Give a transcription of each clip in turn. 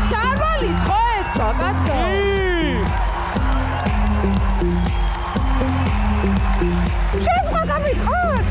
Შარვალი წოეცვა კაცო. შეცვა გამიხარ.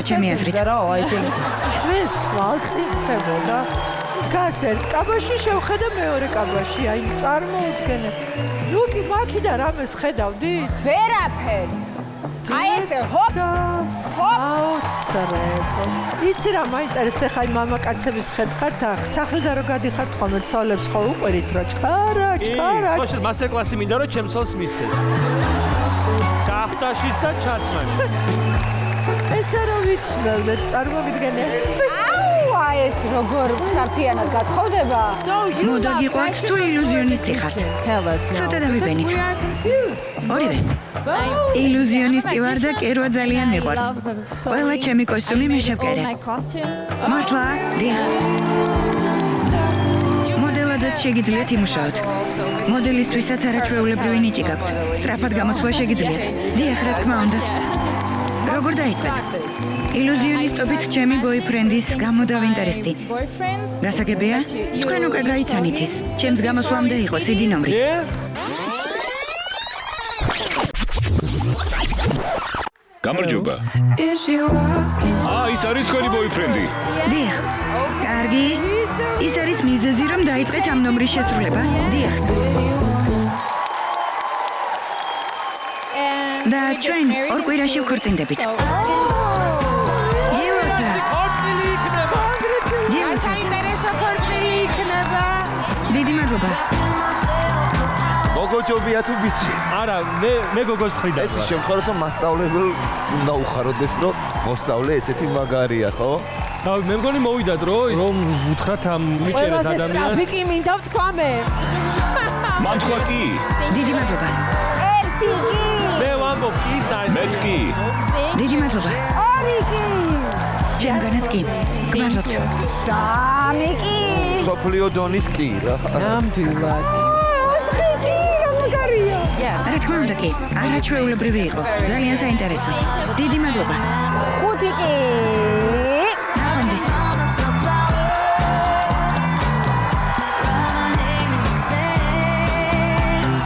ჩემი აზრით. ეს თვალწი ხდებოდა. გასერ კაბაში შევხედა მეორე კაბაში. აი წარმოუდგენელ. ნუ კი მაქიდან რამეს ხედავდით? ვერაფერს. აი ესე ჰოპ აუცრებო. იცი რა მაინტერესებს ხა მამაკაცების ხედხართ ახ სახლიდან რო გადიხართ ხოლმე ცოლებს ხო უყურით რა ჩქარა. ხო მასტერ კლასი მინდა რომ ჩემ ცოლს მისცეს. საფტაშის და ჩაცმანი. ესე რომ ვიცმევდეთ, წარმოვიდგენია. აუ, ეს როგორ საფიანად გათხოვდება? მოდა გიყვართ თუ ილუზიონისტი ხართ? ცოტა დავიბენით. ორივე. ილუზიონისტი ვარ და კერვა ძალიან მიყვარს. ყველა ჩემი კოსტუმი მე შევკერე. მართლა? დიახ. მოდელადაც შეგიძლიათ იმუშაოთ. მოდელისთვისაც არაჩვეულებრივი ნიჭი გაქვთ. სწრაფად გამოცვლა შეგიძლიათ. დიახ, რა თქმა უნდა. როგორ დაიწყეთ? ილუზიონისტობით ჩემი ბოიფრენდის გამოდავინტერესდი. გასაგებია? თქვენ უკვე გაიცანით ის. ჩემს გამოსვლამდე იყო სიდი ნომრით. გამარჯობა. ის არის თქვენი ბოიფრენდი? დიახ. კარგი. ის არის მიზეზი, რომ დაიწყეთ ამ ნომრის შესრულება? დიახ. და ჩვენ ორ კვირაში ვქორწინდებით. საინტერესო ქორწილი იქნება. დიდი მადლობა. მოგოჯობია თუ ბიჭი? არა, მე გოგოს ვხედავ. ეს შემთხვევაში მასწავლებელს უნდა უხაროდეს, რომ მოსწავლე ესეთი მაგარია, ხო? მე მგონი მოვიდა დრო, რომ უთხრათ ამ მიჭერეს ადამიანს. ტრაფიკი მინდა ვთქვა მე. მან თქვა კი. დიდი მადლობა. ერთი კი. მე ვამბობ კი საერთოდ. მეც კი. დიდი მადლობა. ორი კი. ჩემგანაც კი. გმადლობთ. სამი კი. სოფლიო დონის კი რა. ნამდვილად. ოთხი კი, რა მაგარია. რა თქმა უნდა კი. არაჩვეულებრივი იყო. ძალიან საინტერესო. დიდი მადლობა. ხუთი კი.